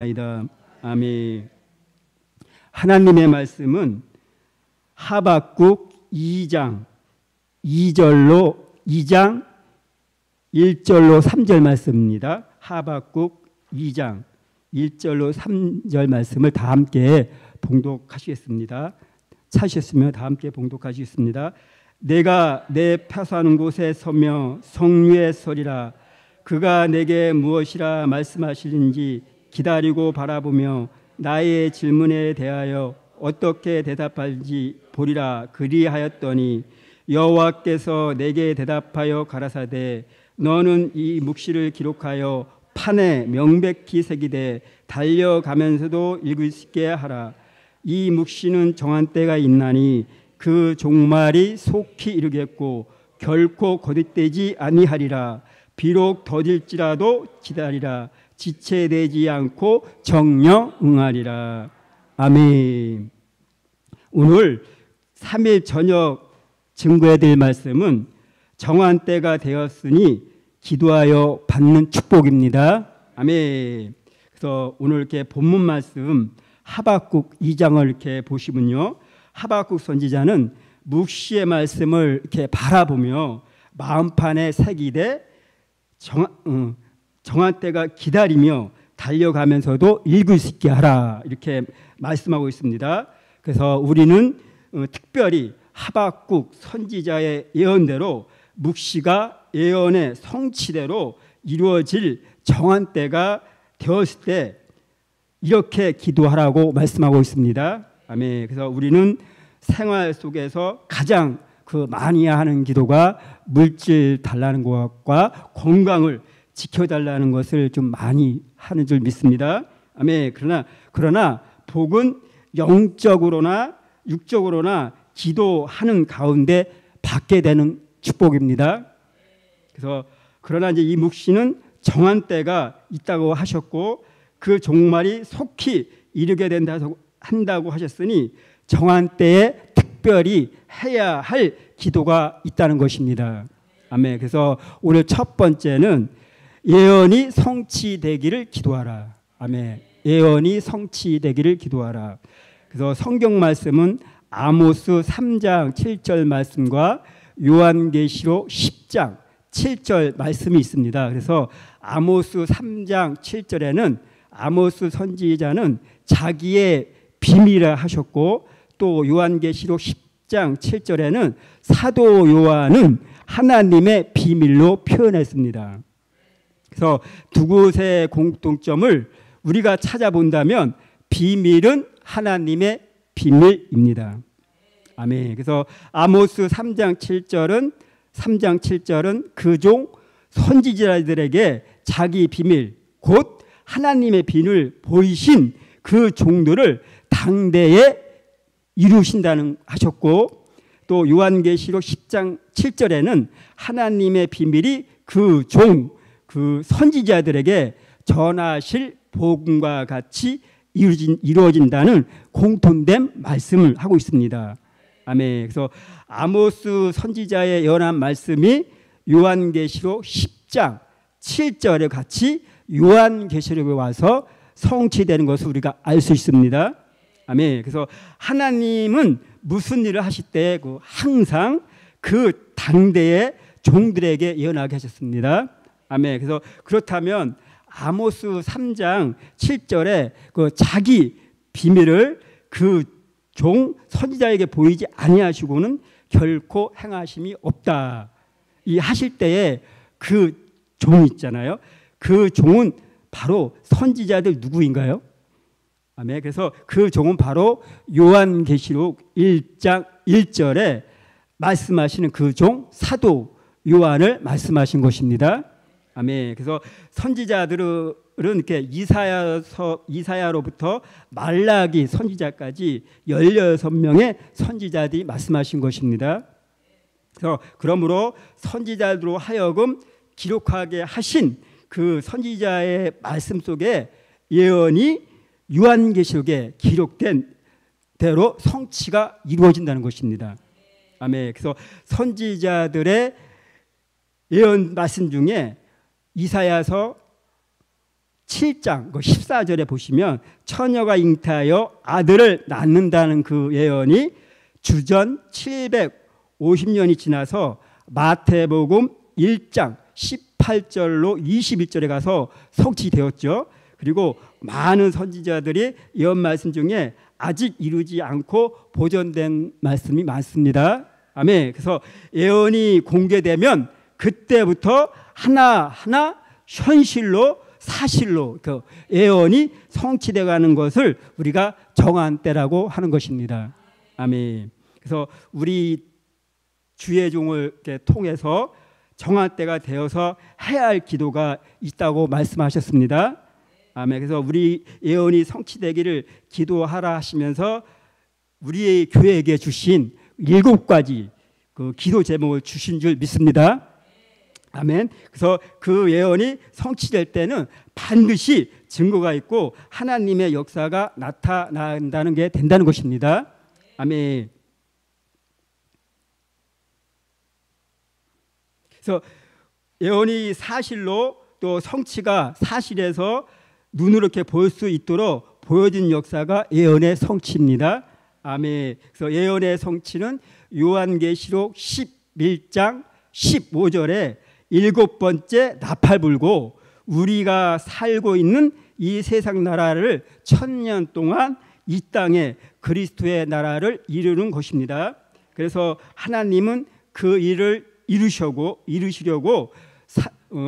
아니다. 아멘. 하나님의 말씀은 하박국 2장 2장 1절로 3절 말씀입니다. 하박국 2장 1절로 3절 말씀을 다 함께 봉독하시겠습니다. 찾으셨으면 다 함께 봉독하시겠습니다. 내가 내 표사하는 곳에 서며 성류에 서리라. 그가 내게 무엇이라 말씀하시는지 기다리고 바라보며 나의 질문에 대하여 어떻게 대답할지 보리라. 그리하였더니 여호와께서 내게 대답하여 가라사대 너는 이 묵시를 기록하여 판에 명백히 새기되 달려가면서도 읽을 수 있게 하라. 이 묵시는 정한 때가 있나니 그 종말이 속히 이르겠고 결코 거듭되지 아니하리라. 비록 더딜지라도 기다리라. 지체되지 않고 정령 응하리라. 아멘. 오늘 3일 저녁 증거해야 될 말씀은 정한 때가 되었으니 기도하여 받는 축복입니다. 아멘. 그래서 오늘 이렇게 본문 말씀 하박국 2장을 이렇게 보시면요, 하박국 선지자는 묵시의 말씀을 이렇게 바라보며 마음판에 새기되 정한 때가 기다리며 달려가면서도 읽을 수 있게 하라, 이렇게 말씀하고 있습니다. 그래서 우리는 특별히 하박국 선지자의 예언대로 묵시가 예언의 성취대로 이루어질 정한 때가 되었을 때 이렇게 기도하라고 말씀하고 있습니다. 아멘. 그래서 우리는 생활 속에서 가장 많이 하는 기도가 물질 달라는 것과 건강을 지켜달라는 것을 좀 많이 하는 줄 믿습니다. 아멘. 그러나 복은 영적으로나 육적으로나 기도하는 가운데 받게 되는 축복입니다. 그래서 그러나 이제 이 묵시는 정한 때가 있다고 하셨고 그 종말이 속히 이르게 한다고 하셨으니 정한 때에 특별히 해야 할 기도가 있다는 것입니다. 아멘. 그래서 오늘 첫 번째는 예언이 성취되기를 기도하라. 아멘. 예언이 성취되기를 기도하라. 그래서 성경 말씀은 아모스 3장 7절 말씀과 요한계시록 10장 7절 말씀이 있습니다. 그래서 아모스 3장 7절에는 아모스 선지자는 자기의 비밀이라 하셨고, 또 요한계시록 10장 7절에는 사도 요한은 하나님의 비밀로 표현했습니다. 그래서 두 곳의 공통점을 우리가 찾아본다면 비밀은 하나님의 비밀입니다. 아멘. 그래서 아모스 3장 7절은 그 종 선지자들에게 자기 비밀 곧 하나님의 비밀을 보이신 그 종들을 당대에 이루신다는 하셨고, 또 요한계시록 10장 7절에는 하나님의 비밀이 그 선지자들에게 전하실 복음과 같이 이루어진다는 공통된 말씀을 하고 있습니다. 아멘. 그래서 아모스 선지자의 예언한 말씀이 요한계시록 10장 7절에 같이 요한계시록에 와서 성취되는 것을 우리가 알 수 있습니다. 아멘. 그래서 하나님은 무슨 일을 하실 때 항상 그 당대의 종들에게 예언하게 하셨습니다. 아멘. 그래서 그렇다면 아모스 3장 7절에 자기 비밀을 그 종 선지자에게 보이지 아니하시고는 결코 행하심이 없다. 이 하실 때에 그 종 있잖아요. 그 종은 바로 선지자들 누구인가요? 아멘. 그래서 그 종은 바로 요한계시록 1장 1절에 말씀하시는 그 종 사도 요한을 말씀하신 것입니다. 아멘. 그래서 선지자들은 이렇게 이사야로부터 말라기 선지자까지 16명의 선지자들이 말씀하신 것입니다. 그래서 그러므로 선지자들로 하여금 기록하게 하신 그 선지자의 말씀 속에 예언이 요한계시록에 기록된 대로 성취가 이루어진다는 것입니다. 아멘. 그래서 선지자들의 예언 말씀 중에 이사야서 7장 14절에 보시면 처녀가 잉태하여 아들을 낳는다는 그 예언이 주전 750년이 지나서 마태복음 1장 18절로 21절에 가서 성취되었죠. 그리고 많은 선지자들이 예언 말씀 중에 아직 이루지 않고 보존된 말씀이 많습니다. 아멘. 그래서 예언이 공개되면 그때부터 하나하나 현실로 사실로 그 예언이 성취되어 가는 것을 우리가 정한 때라고 하는 것입니다. 아멘. 그래서 우리 주의 종을 이렇게 통해서 정한 때가 되어서 해야 할 기도가 있다고 말씀하셨습니다. 아멘. 그래서 우리 예언이 성취되기를 기도하라 하시면서 우리의 교회에게 주신 7가지 그 기도 제목을 주신 줄 믿습니다. 아멘. 그래서 그 예언이 성취될 때는 반드시 증거가 있고 하나님의 역사가 나타난다는 게 된다는 것입니다. 아멘. 그래서 예언이 사실로 또 성취가 사실에서 눈으로 이렇게 볼 수 있도록 보여진 역사가 예언의 성취입니다. 아멘. 그래서 예언의 성취는 요한계시록 11장 15절에 7번째 나팔 불고 우리가 살고 있는 이 세상 나라를 1000년 동안 이 땅에 그리스도의 나라를 이루는 것입니다. 그래서 하나님은 그 일을 이루시려고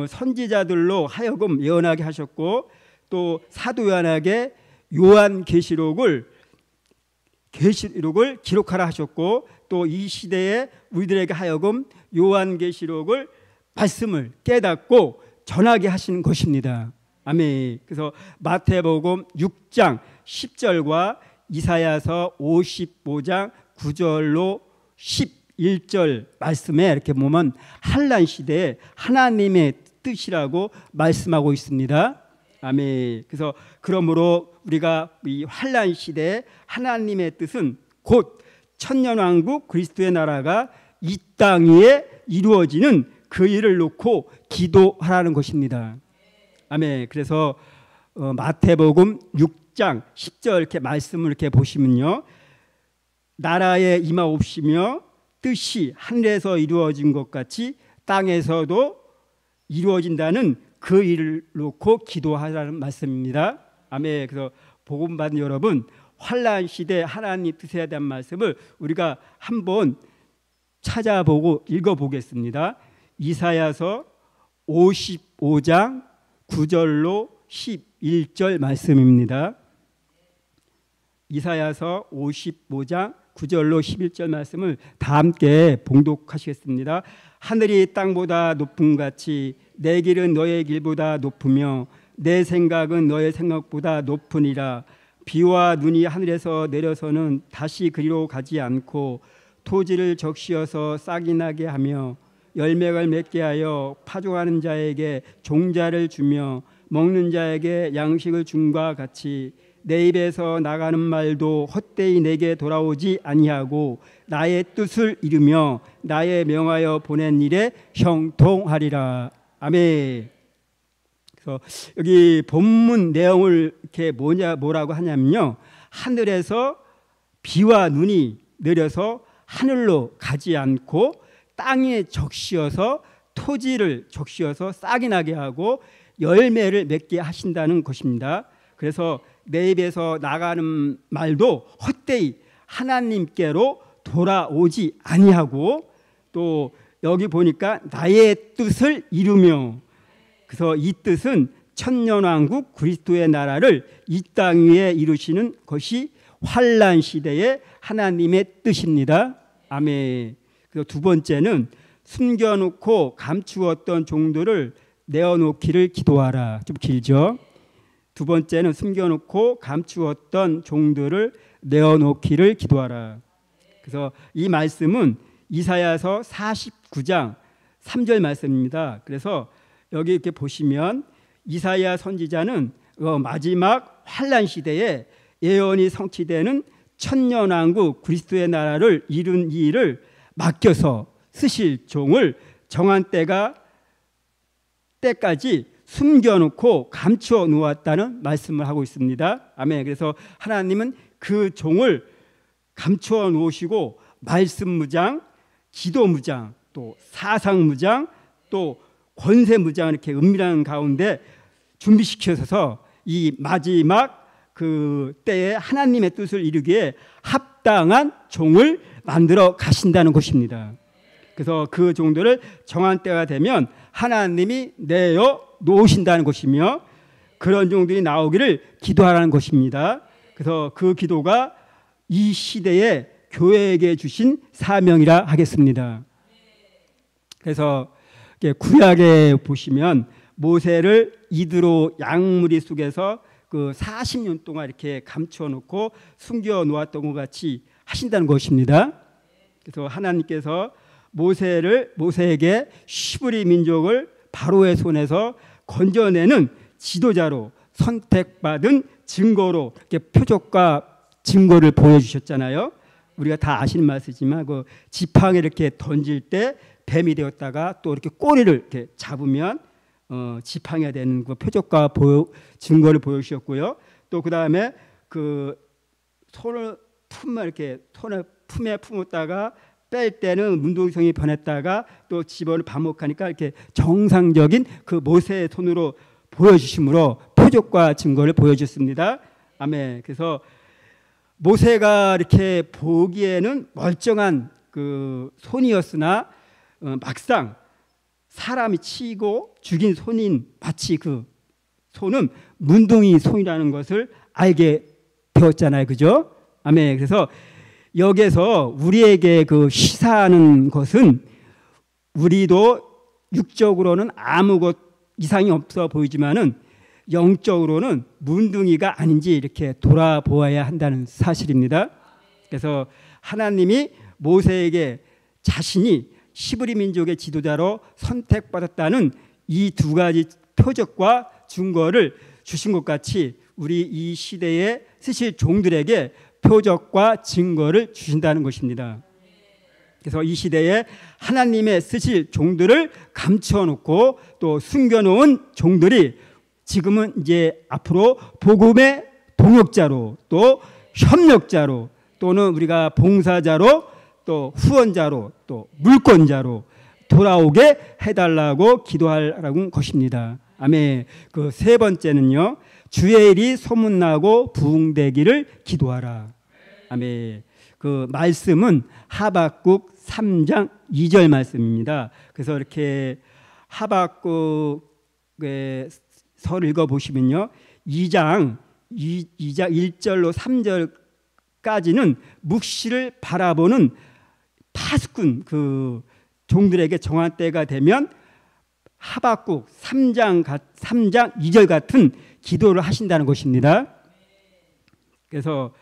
선지자들로 하여금 예언하게 하셨고 또 사도 요한에게 요한계시록을 기록하라 하셨고 또 이 시대에 우리들에게 하여금 요한계시록을 말씀을 깨닫고 전하게 하시는 것입니다. 아멘. 그래서 마태복음 6장 10절과 이사야서 55장 9절로 11절 말씀에 이렇게 보면 환난 시대에 하나님의 뜻이라고 말씀하고 있습니다. 아멘. 그래서 그러므로 우리가 이 환난 시대에 하나님의 뜻은 곧 천년왕국 그리스도의 나라가 이 땅 위에 이루어지는 그 일을 놓고 기도하라는 것입니다. 아멘. 그래서 마태복음 6장 10절 이렇게 말씀을 이렇게 보시면요, 나라에 임하옵시며 뜻이 하늘에서 이루어진 것 같이 땅에서도 이루어진다는 그 일을 놓고 기도하라는 말씀입니다. 아멘. 그래서 복음 받은 여러분, 환난 시대 하나님 뜻에 대한 말씀을 우리가 한번 찾아보고 읽어보겠습니다. 이사야서 55장 9절로 11절 말씀입니다. 이사야서 55장 9절로 11절 말씀을 다 함께 봉독하시겠습니다. 하늘이 땅보다 높음 같이 내 길은 너의 길보다 높으며 내 생각은 너의 생각보다 높으니라. 비와 눈이 하늘에서 내려서는 다시 그리로 가지 않고 토지를 적시어서 싹이 나게 하며 열매를 맺게 하여 파종하는 자에게 종자를 주며 먹는 자에게 양식을 줌과 같이 내 입에서 나가는 말도 헛되이 내게 돌아오지 아니하고 나의 뜻을 이루며 나의 명하여 보낸 일에 형통하리라. 아멘. 그래서 여기 본문 내용을 이렇게 뭐라고 하냐면요, 하늘에서 비와 눈이 내려서 하늘로 가지 않고 땅에 적시어서 토지를 적시어서 싹이 나게 하고 열매를 맺게 하신다는 것입니다. 그래서 내 입에서 나가는 말도 헛되이 하나님께로 돌아오지 아니하고 또 여기 보니까 나의 뜻을 이루며, 그래서 이 뜻은 천년왕국 그리스도의 나라를 이 땅 위에 이루시는 것이 환난 시대의 하나님의 뜻입니다. 아멘. 그리고 두 번째는 숨겨놓고 감추었던 종들을 내어놓기를 기도하라. 좀 길죠? 두 번째는 숨겨놓고 감추었던 종들을 내어놓기를 기도하라. 그래서 이 말씀은 이사야서 49장 3절 말씀입니다. 그래서 여기 이렇게 보시면 이사야 선지자는 마지막 환난 시대에 예언이 성취되는 천년왕국 그리스도의 나라를 이룬 이 일을 맡겨서 쓰실 종을 정한 때까지 숨겨놓고 감추어 놓았다는 말씀을 하고 있습니다. 아멘. 그래서 하나님은 그 종을 감추어 놓으시고 말씀무장, 기도무장, 또 사상무장, 또 권세무장 이렇게 은밀한 가운데 준비시켜서 이 마지막 그 때에 하나님의 뜻을 이루기에 합당한 종을 만들어 가신다는 것입니다. 그래서 그 종들을 정한 때가 되면 하나님이 내어 놓으신다는 것이며 그런 종들이 나오기를 기도하라는 것입니다. 그래서 그 기도가 이 시대에 교회에게 주신 사명이라 하겠습니다. 그래서 구약에 보시면 모세를 이드로 양무리 속에서 그 40년 동안 이렇게 감추어 놓고 숨겨 놓았던 것 같이 하신다는 것입니다. 그래서 하나님께서 모세에게 히브리 민족을 바로의 손에서 건져내는 지도자로 선택받은 증거로 이렇게 표적과 증거를 보여주셨잖아요. 우리가 다 아시는 말씀이지만 그 지팡이 이렇게 던질 때 뱀이 되었다가 또 이렇게 꼬리를 이렇게 잡으면 지팡이가 되는 그 표적과 증거를 보여주셨고요. 또 그 다음에 그 손을 품에 품었다가 뺄 때는 문둥이성이 변했다가 또 집어를 반복하니까 이렇게 정상적인 그 모세의 손으로 보여주심으로 표적과 증거를 보여줬습니다. 아멘. 그래서 모세가 이렇게 보기에는 멀쩡한 그 손이었으나 막상 사람이 치고 죽인 손인 마치 그 손은 문둥이 손이라는 것을 알게 되었잖아요. 그죠? 아멘. 그래서 여기에서 우리에게 그 시사하는 것은 우리도 육적으로는 아무것 이상이 없어 보이지만은 영적으로는 문둥이가 아닌지 이렇게 돌아보아야 한다는 사실입니다. 그래서 하나님이 모세에게 자신이 히브리 민족의 지도자로 선택받았다는 이 두 가지 표적과 증거를 주신 것 같이 우리 이 시대에 쓰실 종들에게 표적과 증거를 주신다는 것입니다. 그래서 이 시대에 하나님의 쓰실 종들을 감춰놓고 또 숨겨놓은 종들이 지금은 이제 앞으로 복음의 동역자로 또 협력자로 또는 우리가 봉사자로 또 후원자로 또 물권자로 돌아오게 해달라고 기도하라는 것입니다. 아멘. 그 세 번째는요, 주의 일이 소문나고 부흥되기를 기도하라. 아멘. 그 말씀은 하박국 3장 2절 말씀입니다. 그래서 이렇게 하박국의 설 읽어보시면요, 2장 1절로 3절까지는 묵시를 바라보는 파수꾼 그 종들에게 정한 때가 되면 하박국 3장 2절 같은 기도를 하신다는 것입니다. 그래서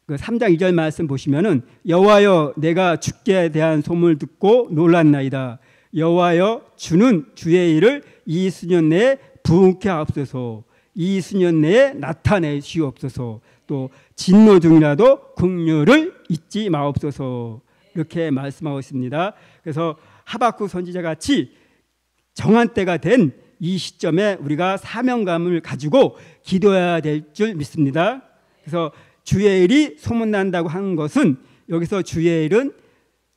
그 3장 2절 말씀 보시면은 여호와여 내가 주께 대한 소문을 듣고 놀랐나이다. 여호와여 주는 주의 일을 이 수년 내에 부흥케 하옵소서. 이 수년 내에 나타내시옵소서. 또 진노 중이라도 긍휼을 잊지 마옵소서. 이렇게 말씀하고 있습니다. 그래서 하박국 선지자 같이 정한 때가 된 이 시점에 우리가 사명감을 가지고 기도해야 될 줄 믿습니다. 그래서 주의 일이 소문난다고 하는 것은 여기서 주의 일은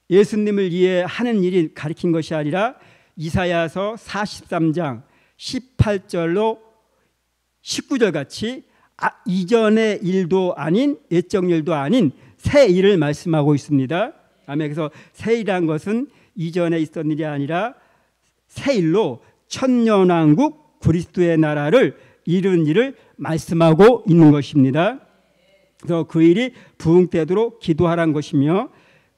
예수님을 위해 하는 일이 가리킨 것이 아니라 이사야서 43장 18절로 19절 같이 이전의 일도 아닌 예적 일도 아닌 새 일을 말씀하고 있습니다. 아멘. 그래서 새 일이란 것은 이전에 있었던 일이 아니라 새 일로 천년왕국 그리스도의 나라를 이룬 일을 말씀하고 있는 것입니다. 그래서 그 일이 부흥되도록 기도하라는 것이며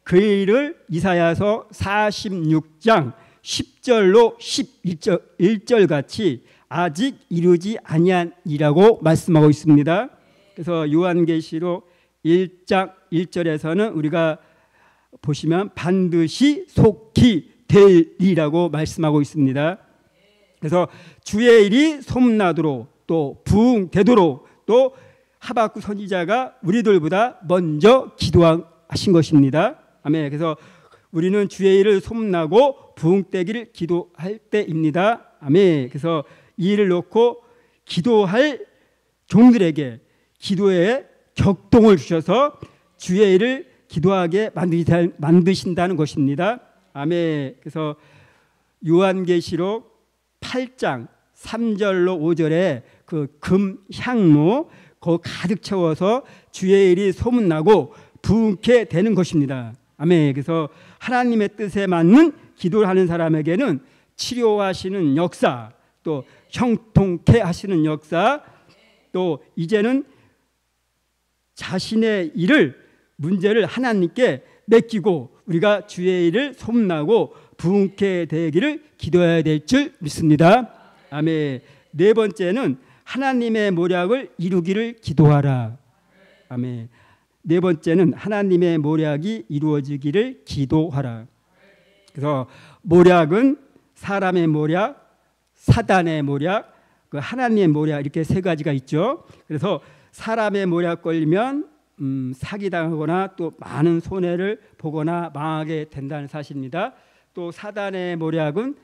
그 일을 이사야서 46장 10절로 11절 같이 아직 이루지 아니한 일이라고 말씀하고 있습니다. 그래서 요한계시록 1장 1절에서는 우리가 보시면 반드시 속히 될 일이라고 말씀하고 있습니다. 그래서 주의 일이 소문나도록 또 부흥되도록 또 하박국 선지자가 우리들보다 먼저 기도하신 것입니다. 아멘. 그래서 우리는 주의 일을 소문나고 부흥되기를 기도할 때입니다. 아멘. 그래서 이 일을 놓고 기도할 종들에게 기도에 격동을 주셔서 주의 일을 기도하게 만드신다는 것입니다. 아멘. 그래서 요한계시록 8장 3절로 5절에 그 금향로 거 가득 채워서 주의 일이 소문나고 부흥케 되는 것입니다. 아멘. 그래서 하나님의 뜻에 맞는 기도를 하는 사람에게는 치료하시는 역사, 또 형통케 하시는 역사, 또 이제는 자신의 일을 문제를 하나님께 맡기고 우리가 주의 일을 소문나고 부흥케 되기를 기도해야 될 줄 믿습니다. 아멘. 네 번째는 하나님의 모략을 이루기를 기도하라. 아멘. 네 번째는 하나님의 모략이 이루어지기를 기도하라. 그래서 모략은 사람의 모략, 사단의 모략, 그 하나님의 모략 이렇게 세 가지가 있죠. 그래서 사람의 모략 걸리면 사기당하거나 또 많은 손해를 보거나 망하게 된다는 사실입니다. 또 사단의 모략은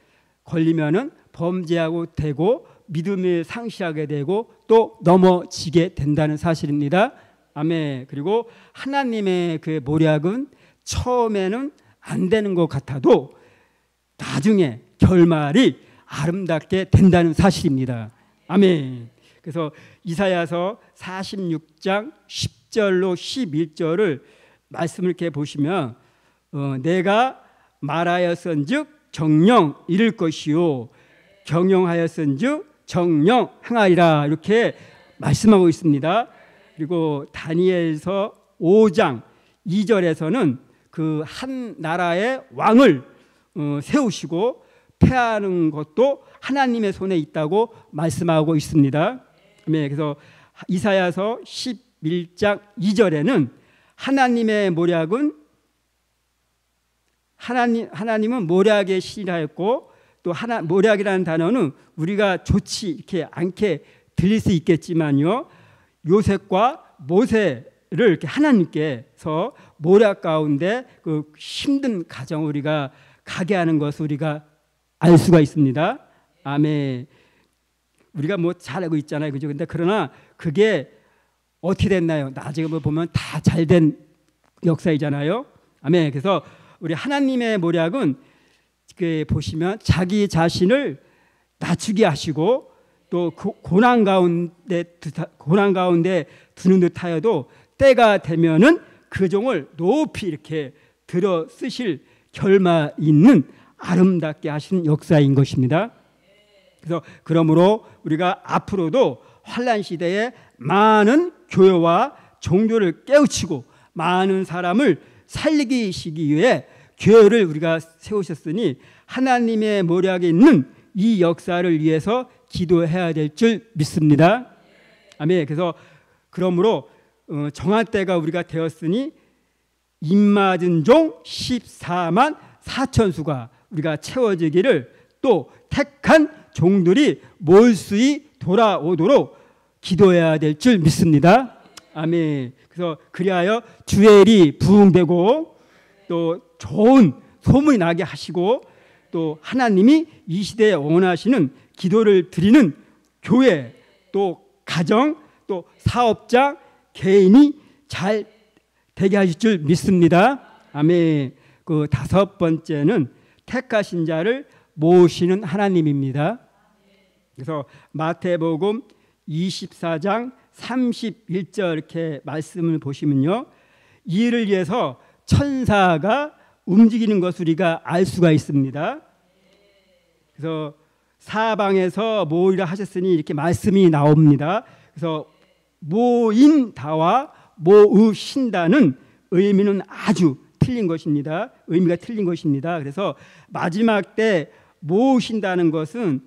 걸리면은 범죄하고 되고 믿음을 상실하게 되고 또 넘어지게 된다는 사실입니다. 아멘. 그리고 하나님의 그 모략은 처음에는 안 되는 것 같아도 나중에 결말이 아름답게 된다는 사실입니다. 아멘. 그래서 이사야서 46장 10절로 11절을 말씀을 이렇게 보시면 내가 말하였은즉 정령 이룰 것이요 경영하였은즉 정령 행하리라 이렇게 말씀하고 있습니다. 그리고 다니엘서 5장 2절에서는 그 한 나라의 왕을 세우시고 패하는 것도 하나님의 손에 있다고 말씀하고 있습니다. 그래서 이사야서 11장 2절에는 하나님의 모략은 하나님은 모략에 신이라했고 또 모략이라는 단어는 우리가 좋지 이렇게 않게 들릴 수 있겠지만요. 요셉과 모세를 이렇게 하나님께서 모략 가운데 그 힘든 가정을 우리가 가게 하는 것을 우리가 알 수가 있습니다. 아멘. 우리가 뭐 잘 알고 있잖아요, 그죠? 근데 그러나 그게 어떻게 됐나요? 나중에 보면 다 잘된 역사이잖아요. 아멘. 그래서 우리 하나님의 모략은 보시면 자기 자신을 낮추게 하시고 또 고난 가운데 두는 듯하여도 때가 되면은 그 종을 높이 이렇게 들어 쓰실 결말 있는 아름답게 하신 역사인 것입니다. 그래서 그러므로 우리가 앞으로도 환난 시대에 많은 교회와 종교를 깨우치고 많은 사람을 살리시기 위해 교회를 우리가 세우셨으니 하나님의 모략에 있는 이 역사를 위해서 기도해야 될 줄 믿습니다. 아멘. 그래서 그러므로 정한 때가 우리가 되었으니 입맞은 종 14만 4천 수가 우리가 채워지기를 또 택한 종들이 몰수히 돌아오도록 기도해야 될 줄 믿습니다. 아멘. 그래서 그리하여 주의 일이 부흥되고 또 좋은 소문이 나게 하시고 또 하나님이 이 시대에 원하시는 기도를 드리는 교회 또 가정 또 사업자 개인이 잘 되게 하실 줄 믿습니다. 아멘. 그 다섯 번째는 택하신 자를 모시는 하나님입니다. 그래서 마태복음 24장 31절 이렇게 말씀을 보시면요, 이 일을 위해서 천사가 움직이는 것을 우리가 알 수가 있습니다. 그래서 사방에서 모이라 하셨으니 이렇게 말씀이 나옵니다. 그래서 모인다와 모으신다는 의미는 아주 틀린 것입니다. 의미가 틀린 것입니다. 그래서 마지막 때 모으신다는 것은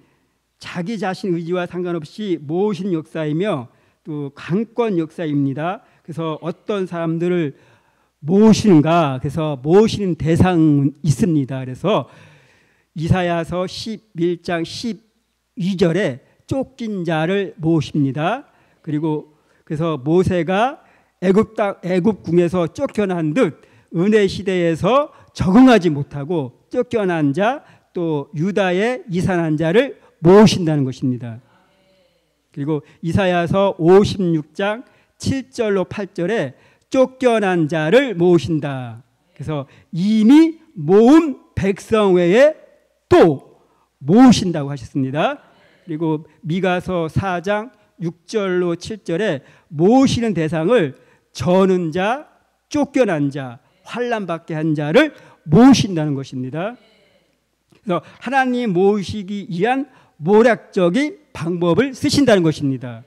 자기 자신 의지와 상관없이 모으신 역사이며 또 강권 역사입니다. 그래서 어떤 사람들을 모으시는가, 그래서 모으시는 대상은 있습니다. 그래서 이사야서 11장 12절에 쫓긴 자를 모으십니다. 그리고 그래서 모세가 애굽궁에서 쫓겨난 듯 은혜 시대에서 적응하지 못하고 쫓겨난 자 또 유다의 이산한 자를 모으신다는 것입니다. 그리고 이사야서 56장 7절로 8절에 쫓겨난 자를 모으신다. 그래서 이미 모은 백성 외에 또 모으신다고 하셨습니다. 그리고 미가서 4장 6절로 7절에 모으시는 대상을 저는 자, 쫓겨난 자, 환난받게 한 자를 모으신다는 것입니다. 그래서 하나님 모으시기 위한 모략적인 방법을 쓰신다는 것입니다.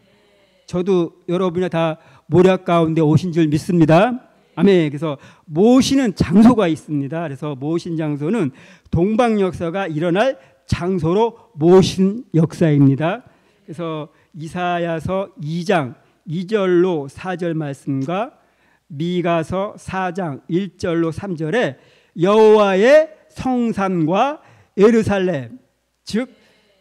저도 여러분이 다 모략 가운데 오신 줄 믿습니다. 아멘. 그래서 모시는 장소가 있습니다. 그래서 모신 장소는 동방 역사가 일어날 장소로 모신 역사입니다. 그래서 이사야서 2장 2절로 4절 말씀과 미가서 4장 1절로 3절에 여호와의 성산과 예루살렘, 즉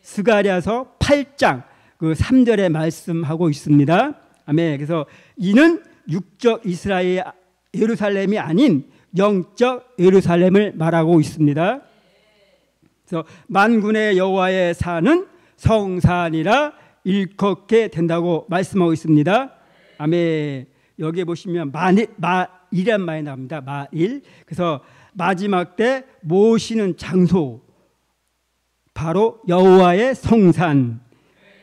스가랴서 8장 그 3절에 말씀하고 있습니다. 아멘. 그래서 이는 육적 이스라엘 예루살렘이 아닌 영적 예루살렘을 말하고 있습니다. 그래서 만군의 여호와의 산은 성산이라 일컫게 된다고 말씀하고 있습니다. 아멘. 여기에 보시면 마일이란 말이 나옵니다. 마일. 그래서 마지막 때 모시는 장소, 바로 여호와의 성산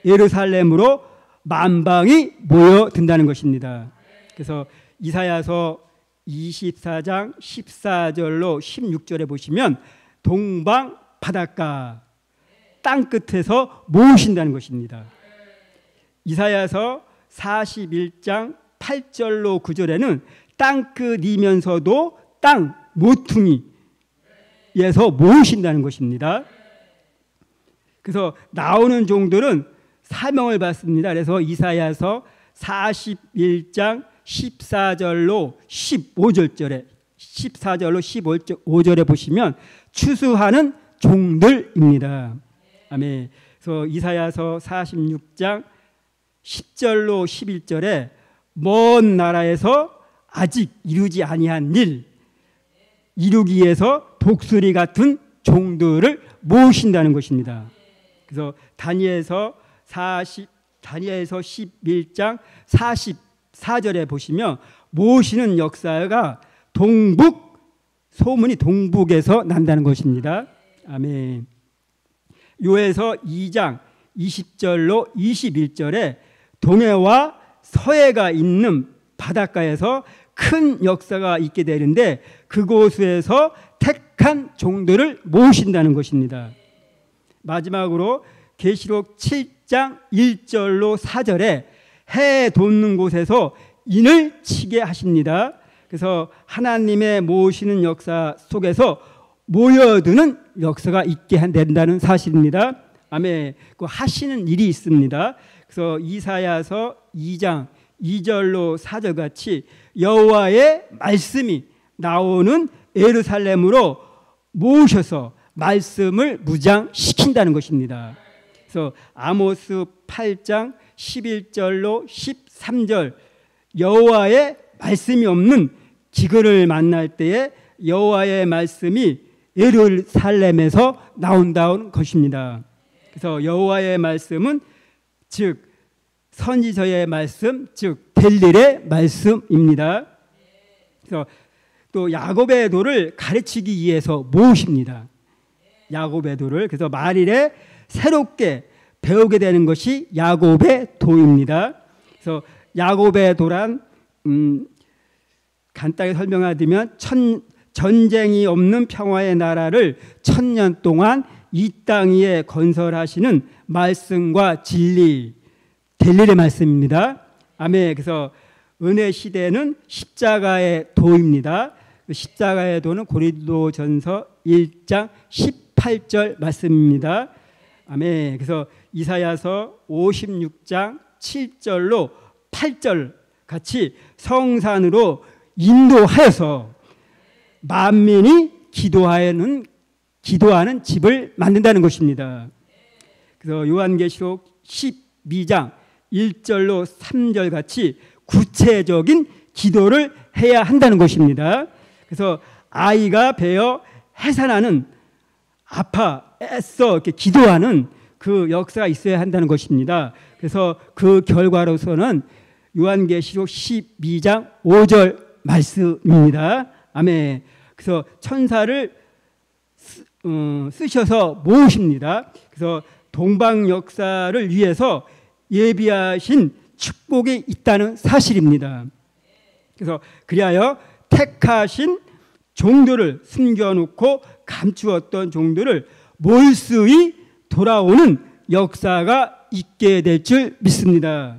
예루살렘으로 만방이 모여든다는 것입니다. 그래서 이사야서 24장 14절로 16절에 보시면 동방 바닷가 땅끝에서 모으신다는 것입니다. 이사야서 41장 8절로 9절에는 땅끝이면서도 땅 모퉁이에서 모으신다는 것입니다. 그래서 나오는 종들은 사명을 받습니다. 그래서 이사야서 41장 14절로 15절에 15절에 보시면 추수하는 종들입니다. 아멘. 그래서 이사야서 46장 10절로 11절에 먼 나라에서 아직 이루지 아니한 일 이루기 위해서 독수리 같은 종들을 모으신다는 것입니다. 그래서 다니엘서 11장 44절에 보시면 모으시는 역사가 소문이 동북에서 난다는 것입니다. 아멘. 요에서 2장 20절로 21절에 동해와 서해가 있는 바닷가에서 큰 역사가 있게 되는데 그곳에서 택한 종들을 모으신다는 것입니다. 마지막으로 계시록 7장 1절로 4절에 해 돋는 곳에서 인을 치게 하십니다. 그래서 하나님의 모으시는 역사 속에서 모여드는 역사가 있게 된다는 사실입니다. 아멘. 그 하시는 일이 있습니다. 그래서 이사야서 2장 2절로 4절 같이 여호와의 말씀이 나오는 예루살렘으로 모으셔서 말씀을 무장시킨다는 것입니다. 그래서 아모스 8장 11절로 13절 여호와의 말씀이 없는 기근을 만날 때에 여호와의 말씀이 예루살렘에서 나온다는 것입니다. 그래서 여호와의 말씀은 즉 선지서의 말씀, 즉 델릴의 말씀입니다. 그래서 또 야곱의 도를 가르치기 위해서 모으십니다. 야곱의 도를. 그래서 말일에 새롭게 배우게 되는 것이 야곱의 도입니다. 그래서 야곱의 도란 간단히 설명하자면 전쟁이 없는 평화의 나라를 1000년 동안 이 땅 위에 건설하시는 말씀과 진리, 델릴의 말씀입니다. 아멘. 그래서 은혜 시대는 십자가의 도입니다. 십자가의 도는 고린도전서 1장 18절 말씀입니다. 아멘. 그래서 이사야서 56장 7절로 8절 같이 성산으로 인도하여서 만민이 기도하는 집을 만든다는 것입니다. 그래서 요한계시록 12장 1절로 3절 같이 구체적인 기도를 해야 한다는 것입니다. 그래서 아이가 베어 해산하는 애써 이렇게 기도하는 그 역사가 있어야 한다는 것입니다. 그래서 그 결과로서는 요한계시록 12장 5절 말씀입니다. 아멘. 그래서 천사를 쓰셔서 모으십니다. 그래서 동방 역사를 위해서 예비하신 축복이 있다는 사실입니다. 그래서 그리하여 택하신 종들을 숨겨놓고 감추었던 종들을 몰수히 돌아오는 역사가 있게 될 줄 믿습니다.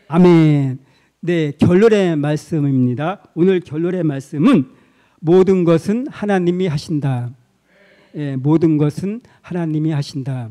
아멘. 네, 결론의 말씀입니다. 오늘 결론의 말씀은 모든 것은 하나님이 하신다. 예, 모든 것은 하나님이 하신다.